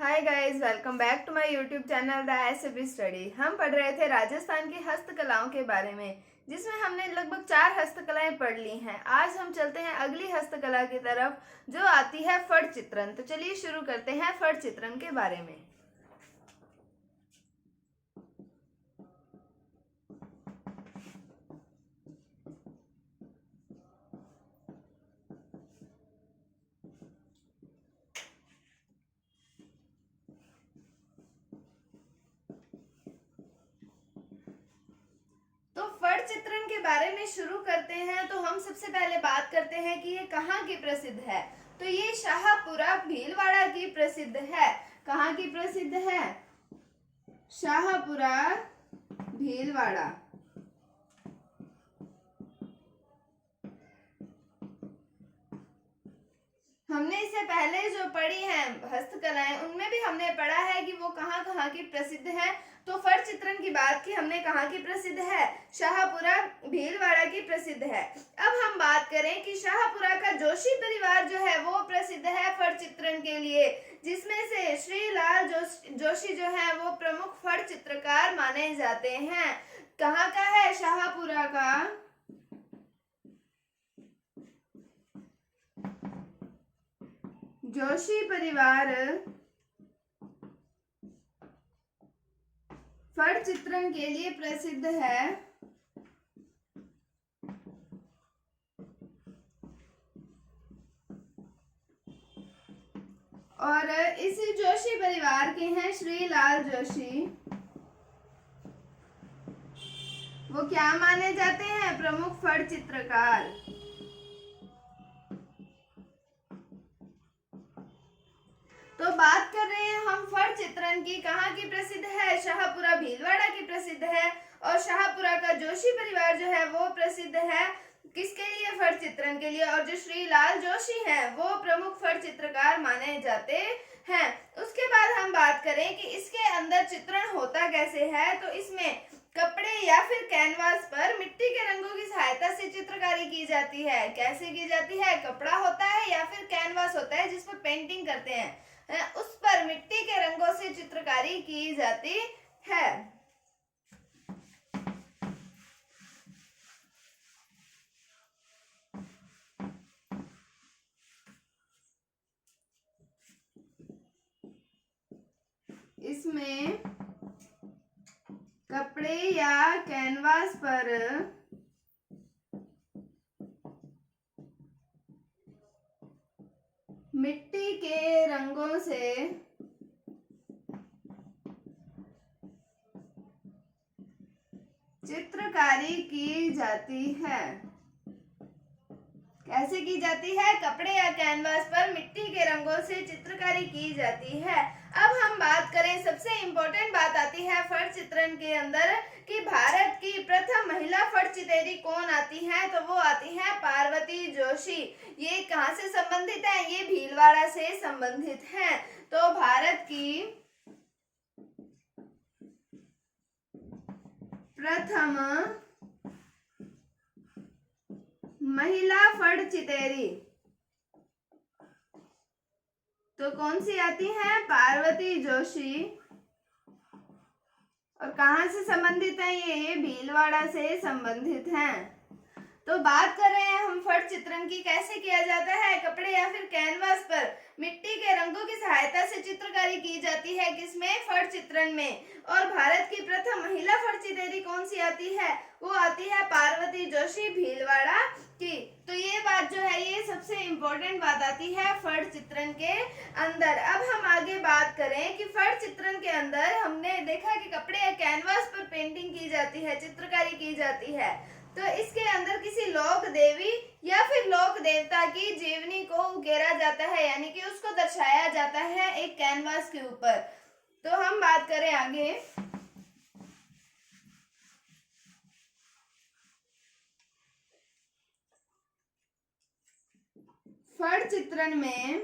Hi guys, welcome back to my YouTube channel the SAB study. हम पढ़ रहे थे राजस्थान की हस्तकलाओं के बारे में, जिसमें हमने लगभग 4 हस्तकलाएं पढ़ ली हैं। आज हम चलते हैं अगली हस्तकला की तरफ, जो आती है फट चित्रण। तो चलिए शुरू करते हैं फट चित्रण के बारे में। तो फट चित्रण के बारे में शुरू करते हैं। तो हम सबसे पहले बात करते हैं कि ये कहाँ की प्रसिद्ध है। तो ये शाहपुरा भीलवाड़ा की प्रसिद्ध है। कहाँ की प्रसिद्ध है? शाहपुरा भीलवाड़ा। हमने इससे पहले जो पढ़ी है हस्तकलाएं, उनमें भी हमने पढ़ा है कि वो कहाँ कहाँ की प्रसिद्ध है। तो फट चित्रण की बात की हमने, कहाँ की प्रसिद्ध है? शाहपुरा भीलवाड़ा की प्रसिद्ध है। अब हम बात करें कि शाहपुरा का जोशी परिवार जो है वो प्रसिद्ध है फट चित्रण के लिए, जिसमें से श्री लाल जोशी जो है वो प्रमुख फट चित्रकार माने जाते हैं। कहाँ का है? शाहपुरा का जोशी परिवार फट चित्रण के लिए प्रसिद्ध है। और इसी जोशी परिवार के हैं श्री लाल जोशी। वो क्या माने जाते हैं? प्रमुख फट चित्रकार। तो बात कर रहे हैं हम फट चित्रण की, कहाँ की प्रसिद्ध है? शाहपुरा भीलवाड़ा की प्रसिद्ध है। और शाहपुरा का जोशी परिवार जो है वो प्रसिद्ध है किसके लिए? फट चित्रण के लिए। और जो श्री लाल जोशी हैं वो प्रमुख फट चित्रकार माने जाते हैं। उसके बाद हम बात करें कि इसके अंदर चित्रण होता कैसे है। तो इसमें कपड़े या फिर कैनवास पर मिट्टी के रंगों की सहायता से चित्रकारी की जाती है। कैसे की जाती है? कपड़ा होता है या फिर कैनवास होता है जिस पर पेंटिंग करते हैं, उस पर मिट्टी के रंगों से चित्रकारी की जाती है। इसमें कपड़े या कैनवास पर मिट्टी के रंगों से चित्रकारी की जाती है। कैसे की जाती है? कपड़े या कैनवास पर मिट्टी के रंगों से चित्रकारी की जाती है। अब हम बात करें, सबसे इंपॉर्टेंट बात आती है फट चित्रण के अंदर कि भारत की प्रथम महिला फट चितेरी कौन आती है। तो वो आती है पार्वती जोशी। ये कहाँ से संबंधित है? ये भीलवाड़ा से संबंधित है। तो भारत की प्रथम महिला फट चितेरी तो कौन सी आती है? पार्वती जोशी। और कहाँ से संबंधित है ये भीलवाड़ा से संबंधित हैं। तो बात कर रहे हैं हम फट चित्रण की, कैसे किया जाता है? कपड़े या फिर कैनवास पर मिट्टी के रंगों की सहायता से चित्रकारी की जाती है। किसमें? फट चित्रण में। और भारत की प्रथम महिला फट चितेरी कौन सी आती है? वो आती है पार्वती जोशी, भीलवाड़ा की। तो ये बात जो है, ये सबसे इंपॉर्टेंट बात आती है फट चित्रण के अंदर। अब हम आगे बात करें कि फट चित्रण के अंदर हमने देखा कि कपड़े या कैनवास पर पेंटिंग की जाती है, चित्रकारी की जाती है। तो इसके अंदर किसी लोक देवी या फिर लोक देवता की जीवनी को उकेरा जाता है, यानी कि उसको दर्शाया जाता है एक कैनवास के ऊपर। तो हम बात करें आगे, फट चित्रण में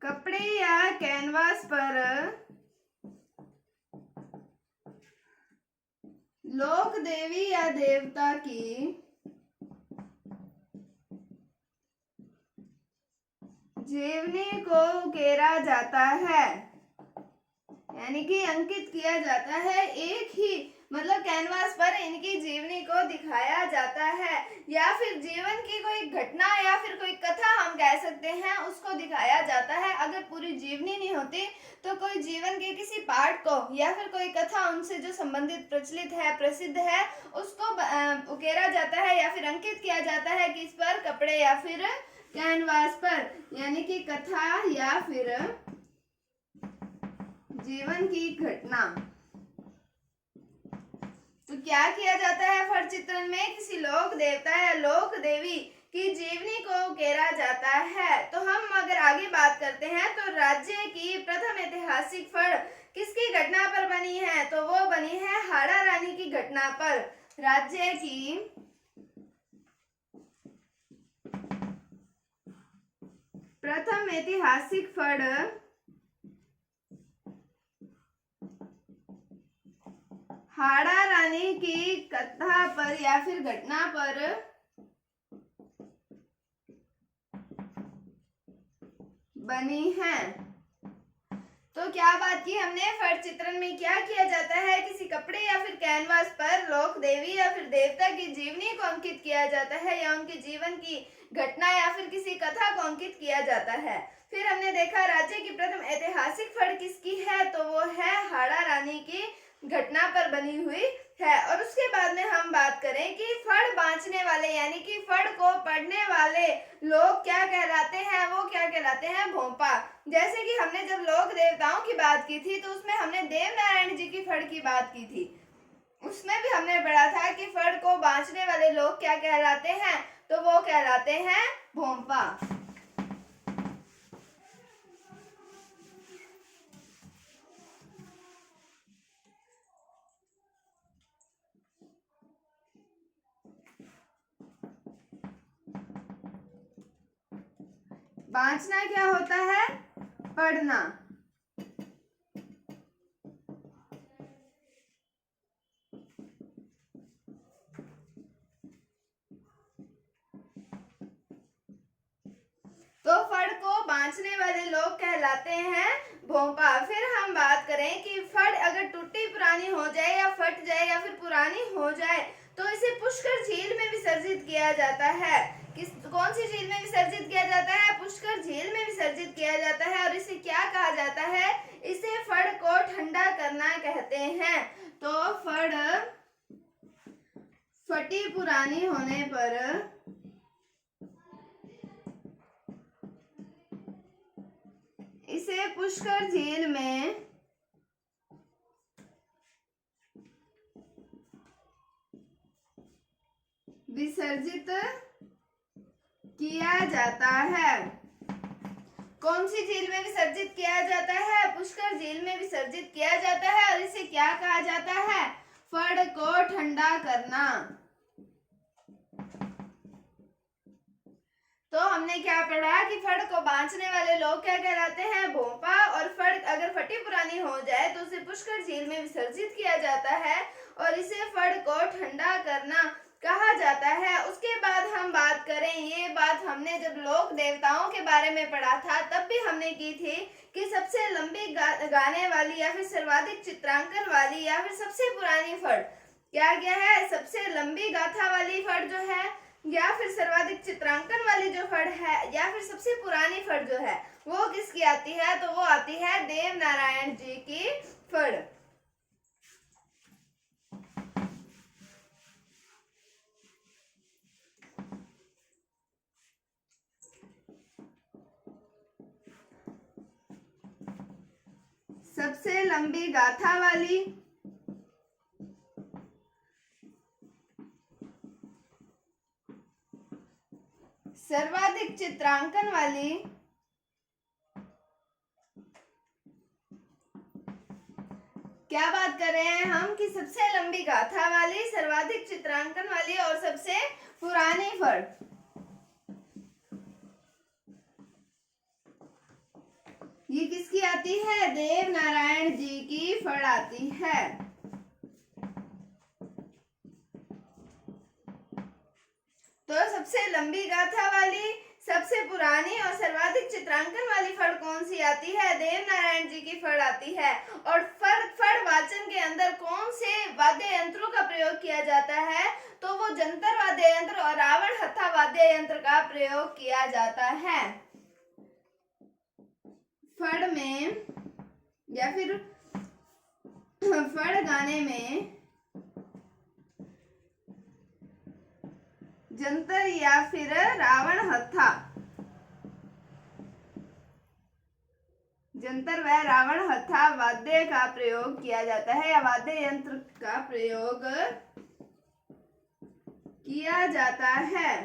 कपड़े या कैनवास पर लोक देवी या देवता की जीवनी को उकेरा जाता है, यानी कि अंकित किया जाता है। एक ही मतलब कैनवास पर इनकी जीवनी को दिखाया जाता है, या फिर जीवन की कोई घटना या फिर कोई कथा हम कह सकते हैं, उसको दिखाया जाता है। अगर पूरी जीवनी नहीं होती तो कोई जीवन के किसी पार्ट को या फिर कोई कथा उनसे जो संबंधित प्रचलित है, प्रसिद्ध है, उसको उकेरा जाता है या फिर अंकित किया जाता है किस पर, कपड़े या फिर कैनवास पर, यानी कि कथा या फिर जीवन की घटना। तो क्या किया जाता है फट चित्रण में, किसी लोक देवता या लोक देवी की जीवनी को उकेरा जाता है। तो हम अगर आगे बात करते हैं तो राज्य की प्रथम ऐतिहासिक फड़ किसकी घटना पर बनी है, तो वो बनी है हाड़ा रानी की घटना पर। राज्य की प्रथम ऐतिहासिक फड़ हाड़ा रानी की कथा पर या फिर घटना पर बनी है। तो क्या बात की हमने, फट चित्रण में क्या किया जाता है, किसी कपड़े या फिर कैनवास पर लोक देवी या फिर देवता की जीवनी को अंकित किया जाता है, या उनके जीवन की घटना या फिर किसी कथा को अंकित किया जाता है। फिर हमने देखा राज्य की प्रथम ऐतिहासिक फड़ किसकी है, तो वो है हाड़ा रानी की घटना पर बनी हुई है। और उसके बाद में हम बात करें कि फड़ बांचने वाले यानी कि फड़ को पढ़ने वाले लोग क्या कहलाते हैं, वो क्या कहलाते हैं, भोंपा। जैसे कि हमने जब लोक देवताओं की बात की थी तो उसमें हमने देव नारायण जी की फड़ की बात की थी, उसमें भी हमने पढ़ा था कि फड़ को बांचने वाले लोग क्या कहलाते हैं, तो वो कहलाते हैं भोंपा। बांचना क्या होता है, पढ़ना। तो फड़ को बांचने वाले लोग कहलाते हैं भोंपा। फिर हम बात करें कि फड़ अगर टूटी पुरानी हो जाए या फट जाए या फिर पुरानी हो जाए तो इसे पुष्कर झील में विसर्जित किया जाता है। कौन सी झील में विसर्जित किया जाता है, पुष्कर झील में विसर्जित किया जाता है। और इसे क्या कहा जाता है, इसे फड़ को ठंडा करना कहते हैं। तो फड़ फटी पुरानी होने पर इसे पुष्कर झील में विसर्जित किया जाता है। कौन सी झील में विसर्जित किया जाता है, पुष्कर झील में विसर्जित किया जाता है। और इसे क्या कहा जाता है, फड़ को ठंडा करना। तो हमने क्या पढ़ा कि फड़ को बांचने वाले लोग क्या कहलाते हैं, भोंपा। और फड़ अगर फटी पुरानी हो जाए तो उसे पुष्कर झील में विसर्जित किया जाता है और इसे फड़ को ठंडा करना कहा जाता है। उसके बाद हम बात करें, ये बात हमने जब लोक देवताओं के बारे में पढ़ा था तब भी हमने की थी कि सबसे लंबी गाने वाली या फिर सर्वाधिक चित्रांकन वाली या फिर सबसे पुरानी फड़ क्या क्या है, सबसे लंबी गाथा वाली फड़ जो है, या फिर सर्वाधिक चित्रांकन वाली जो फड़ है, या फिर सबसे पुरानी फड़ जो है वो किसकी आती है, तो वो आती है देव नारायण जी की फड़। सबसे लंबी गाथा वाली, सर्वाधिक चित्रांकन वाली, क्या बात कर रहे हैं हम कि सबसे लंबी गाथा वाली, सर्वाधिक चित्रांकन वाली और सबसे पुरानी फड़। ये किसकी आती है, देव नारायण जी की फड़ आती है। तो सबसे लंबी गाथा वाली, सबसे पुरानी और सर्वाधिक चित्रांकन वाली फड़ कौन सी आती है? देवनारायण जी की फड़ आती है। और फड़ वाचन के अंदर कौन से वाद्य यंत्रों का प्रयोग किया जाता है? तो वो जंतर वाद्य यंत्र और रावण हत्था वाद्य यंत्र का प्रयोग किया जाता है। फड़ में या फिर फड़ गाने में जंतर या फिर रावण हत्था, जंतर व रावण हत्था वाद्य का प्रयोग किया जाता है या वाद्य यंत्र का प्रयोग किया जाता है।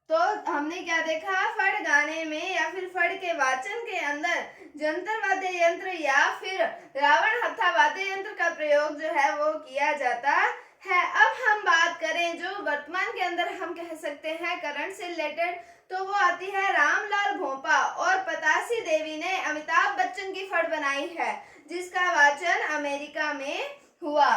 तो हमने क्या देखा? फड़ गाने में या फिर फड़ के वाचन के अंदर जंतर वाद्य यंत्र या फिर रावण हत्था वाद्य यंत्र का प्रयोग जो है वो किया जाता है। अब हम बात करें जो वर्तमान के अंदर हम कह सकते हैं करंट से रिलेटेड, तो वो आती है रामलाल भोंपा और पतासी देवी ने अमिताभ बच्चन की फड़ बनाई है जिसका वाचन अमेरिका में हुआ।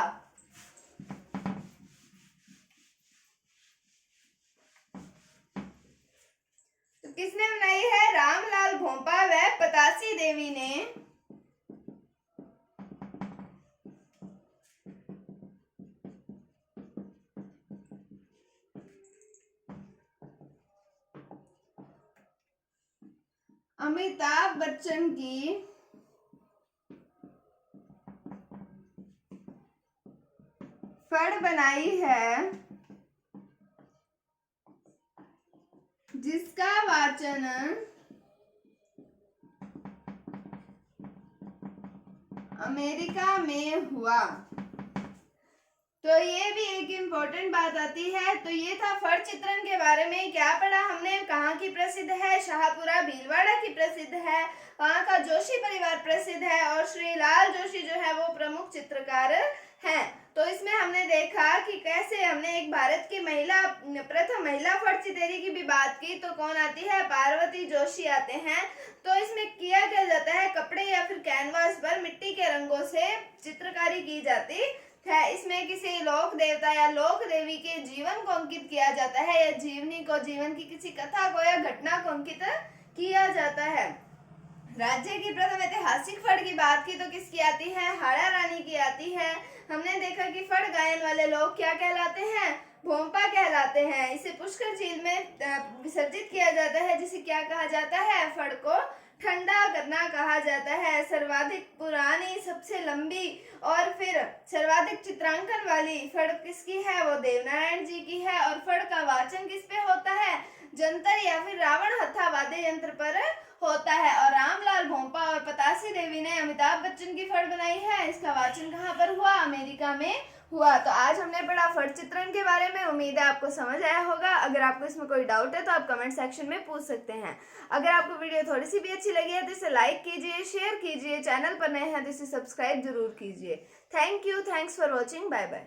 तो किसने बनाई है? रामलाल भोंपा व पतासी देवी ने अमिताभ बच्चन की फड़ बनाई है जिसका वाचन अमेरिका में हुआ। तो ये भी एक इम्पोर्टेंट बात आती है। तो ये था फड़ चित्रण के बारे में। क्या पढ़ा हमने? कहाँ की प्रसिद्ध है? शाहपुरा भीलवाड़ा की प्रसिद्ध है, वहाँ का जोशी परिवार प्रसिद्ध है और श्री लाल जोशी जो है वो प्रमुख चित्रकार हैं। तो इसमें हमने देखा कि कैसे हमने एक भारत की महिला, प्रथम महिला फड़ चितेरी की भी बात की। तो कौन आती है? पार्वती जोशी आते हैं। तो इसमें किया क्या जाता है? कपड़े या फिर कैनवास पर मिट्टी के रंगों से चित्रकारी की जाती है। इसमें किसी लोक देवता या लोक देवी के जीवन को अंकित किया जाता है या जीवनी को, जीवन की किसी कथा को या घटना को अंकित किया जाता है। राज्य की प्रथम ऐतिहासिक फड़ की बात की तो किसकी आती है? हाड़ा रानी की आती है। हमने देखा कि फड़ गायन वाले लोग क्या कहलाते हैं? भोंपा कहलाते हैं। इसे पुष्कर झील में विसर्जित किया जाता है जिसे क्या कहा जाता है? फड़ को ठंडा करना कहा जाता है। सर्वाधिक पुरानी, सबसे लंबी और फिर सर्वाधिक चित्रांकन वाली फड़ किसकी है? वो देवनारायण जी की है। और फड़ का वाचन किस पे होता है? जंतर या फिर रावण हत्था वाद्य यंत्र पर होता है। और रामलाल भोंपा और पतासी देवी ने अमिताभ बच्चन की फड़ बनाई है। इसका वाचन कहाँ पर हुआ? अमेरिका में हुआ। तो आज हमने पढ़ा फड़ चित्रण के बारे में। उम्मीद है आपको समझ आया होगा। अगर आपको इसमें कोई डाउट है तो आप कमेंट सेक्शन में पूछ सकते हैं। अगर आपको वीडियो थोड़ी सी भी अच्छी लगी है तो इसे लाइक कीजिए, शेयर कीजिए, चैनल पर नए हैं तो इसे सब्सक्राइब जरूर कीजिए। Thank you, thanks for watching, bye bye.